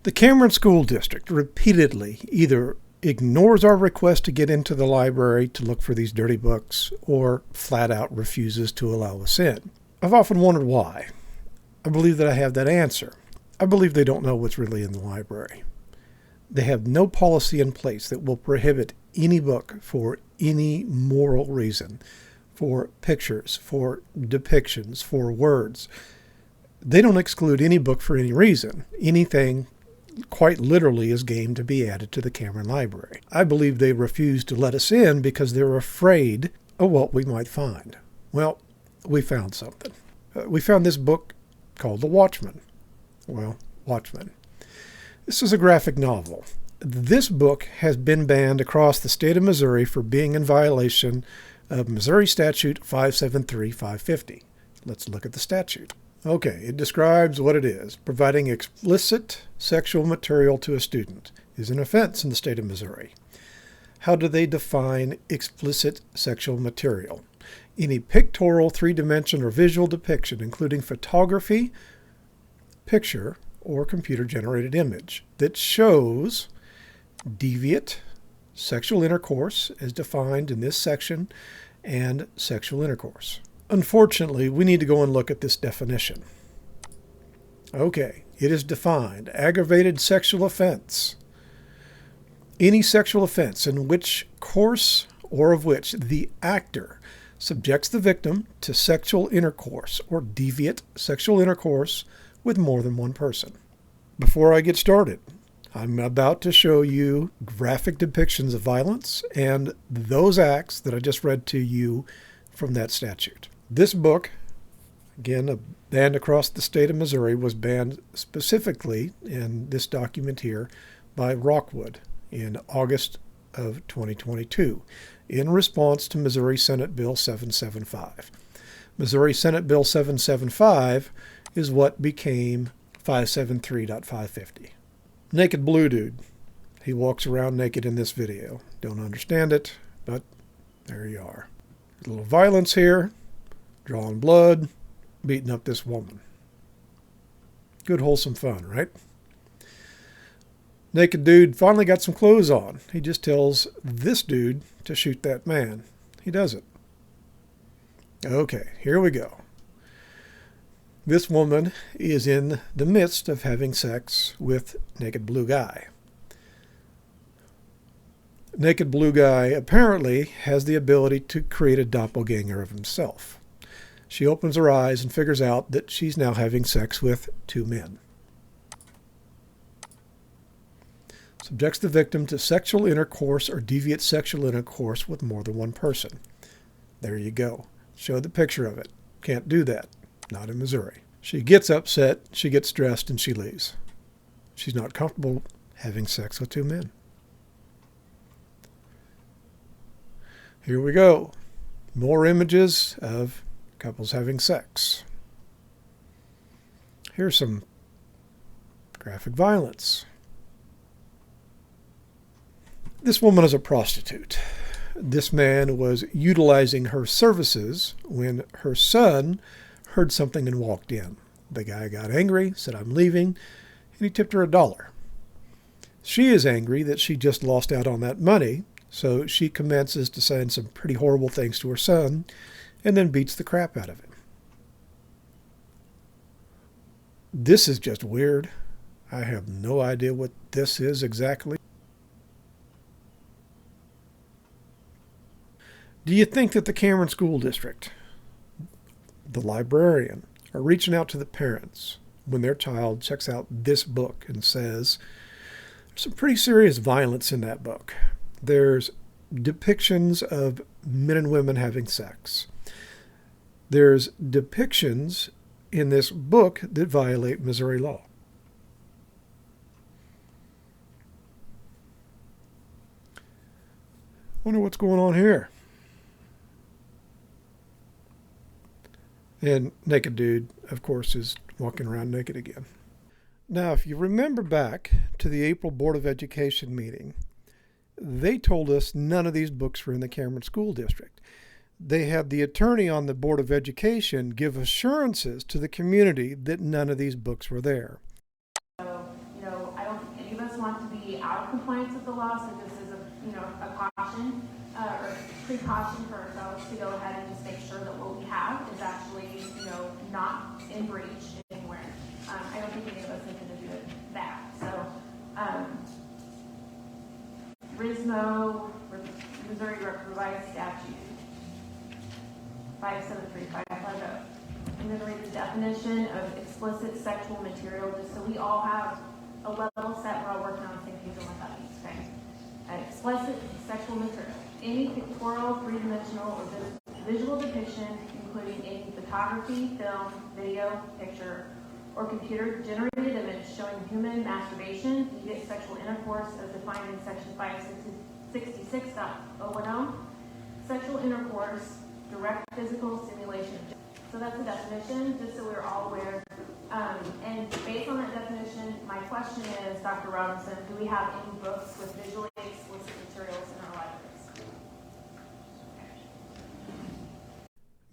The Cameron School District repeatedly either ignores our request to get into the library to look for these dirty books or flat out refuses to allow us in. I've often wondered why. I believe that I have that answer. I believe they don't know what's really in the library. They have no policy in place that will prohibit any book for any moral reason, for pictures, for depictions, for words. They don't exclude any book for any reason. Anything quite literally is game to be added to the Cameron Library. I believe they refuse to let us in because they're afraid of what we might find. Well, we found something. We found this book called The Watchmen. Well, Watchmen. This is a graphic novel. This book has been banned across the state of Missouri for being in violation of Missouri Statute 573-550. Let's look at the statute. Okay, it describes what it is. Providing explicit sexual material to a student is an offense in the state of Missouri. How do they define explicit sexual material? Any pictorial, three-dimensional, or visual depiction, including photography, picture, or computer-generated image that shows deviant sexual intercourse as defined in this section and sexual intercourse. Unfortunately, we need to go and look at this definition. Okay, it is defined. Aggravated sexual offense. Any sexual offense in which course or of which the actor subjects the victim to sexual intercourse or deviant sexual intercourse with more than one person. Before I get started, I'm about to show you graphic depictions of violence and those acts that I just read to you from that statute. This book, again, banned across the state of Missouri, was banned specifically in this document here by Rockwood in August of 2022 in response to Missouri Senate Bill 775. Missouri Senate Bill 775 is what became 573.550. Naked blue dude. He walks around naked in this video. Don't understand it, but there you are. A little violence here. Drawing blood, beating up this woman. Good wholesome fun, right? Naked dude finally got some clothes on. He just tells this dude to shoot that man. He does it. Okay, here we go. This woman is in the midst of having sex with naked blue guy. Naked blue guy apparently has the ability to create a doppelganger of himself. She opens her eyes and figures out that she's now having sex with two men. Subjects the victim to sexual intercourse or deviant sexual intercourse with more than one person. There you go. Show the picture of it. Can't do that. Not in Missouri. She gets upset, she gets dressed, and she leaves. She's not comfortable having sex with two men. Here we go. More images of couples having sex. Here's some graphic violence. This woman is a prostitute. This man was utilizing her services when her son heard something and walked in. The guy got angry, said, "I'm leaving," and he tipped her $1. She is angry that she just lost out on that money, so she commences to saying some pretty horrible things to her son and then beats the crap out of him. This is just weird. I have no idea what this is exactly. Do you think that the Cameron School District, the librarian, are reaching out to the parents when their child checks out this book and says, there's some pretty serious violence in that book. There's depictions of men and women having sex. There's depictions in this book that violate Missouri law. Wonder what's going on here. And naked dude, of course, is walking around naked again. Now, if you remember back to the April Board of Education meeting, they told us none of these books were in the Cameron School District. They had the attorney on the Board of Education give assurances to the community that none of these books were there. So, I don't want to be out of compliance with the law, so this is a caution or precaution for ourselves to go ahead and just make sure that what we have is actually not in breach anywhere. I don't think any of us intend to do that. So RISMO, Missouri Revised Statute 573550. I'm going to read the definition of explicit sexual material just so we all have a level set. We're all working on the same page on what that means, okay? Explicit sexual material. Any pictorial, three-dimensional, or visual depiction, including any photography, film, video, picture, or computer-generated image showing human masturbation, deviant sexual intercourse as defined in Section 566.010, sexual intercourse, direct physical stimulation. So that's the definition, just so we're all aware. And based on that definition, my question is, Dr. Robinson, do we have any books with visually explicit materials in our libraries?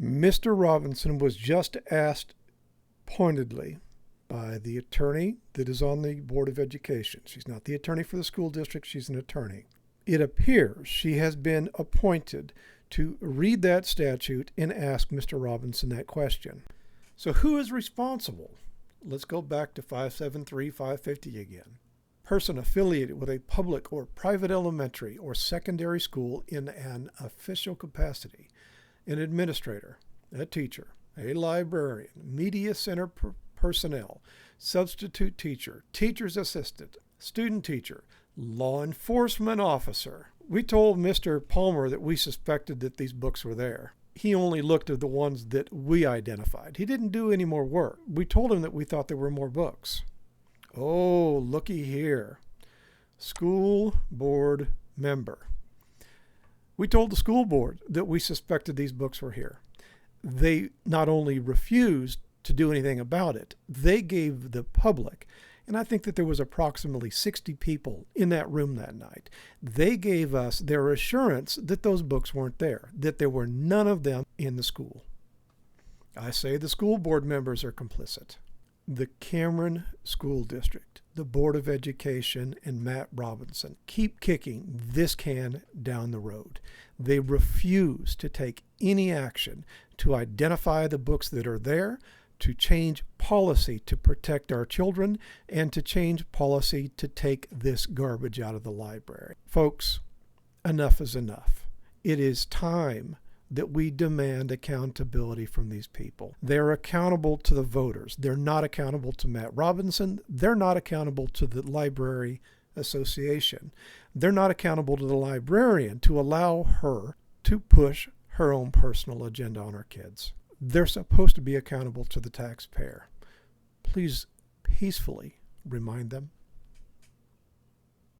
Mr. Robinson was just asked pointedly by the attorney that is on the Board of Education. She's not the attorney for the school district, she's an attorney. It appears she has been appointed to read that statute and ask Mr. Robinson that question. So who is responsible? Let's go back to 573-550 again. Person affiliated with a public or private elementary or secondary school in an official capacity, an administrator, a teacher, a librarian, media center personnel, substitute teacher, teacher's assistant, student teacher, law enforcement officer. We told Mr. Palmer that we suspected that these books were there. He only looked at the ones that we identified. He didn't do any more work. We told him that we thought there were more books. Oh, looky here. School board member. We told the school board that we suspected these books were here. They not only refused to do anything about it, they gave the public, and I think that there was approximately 60 people in that room that night. They gave us their assurance that those books weren't there, that there were none of them in the school. I say the school board members are complicit. The Cameron School District, the Board of Education, and Matt Robinson keep kicking this can down the road. They refuse to take any action to identify the books that are there, to change policy to protect our children, and to change policy to take this garbage out of the library. Folks, enough is enough. It is time that we demand accountability from these people. They're accountable to the voters. They're not accountable to Matt Robinson. They're not accountable to the Library Association. They're not accountable to the librarian to allow her to push her own personal agenda on our kids. They're supposed to be accountable to the taxpayer. Please peacefully remind them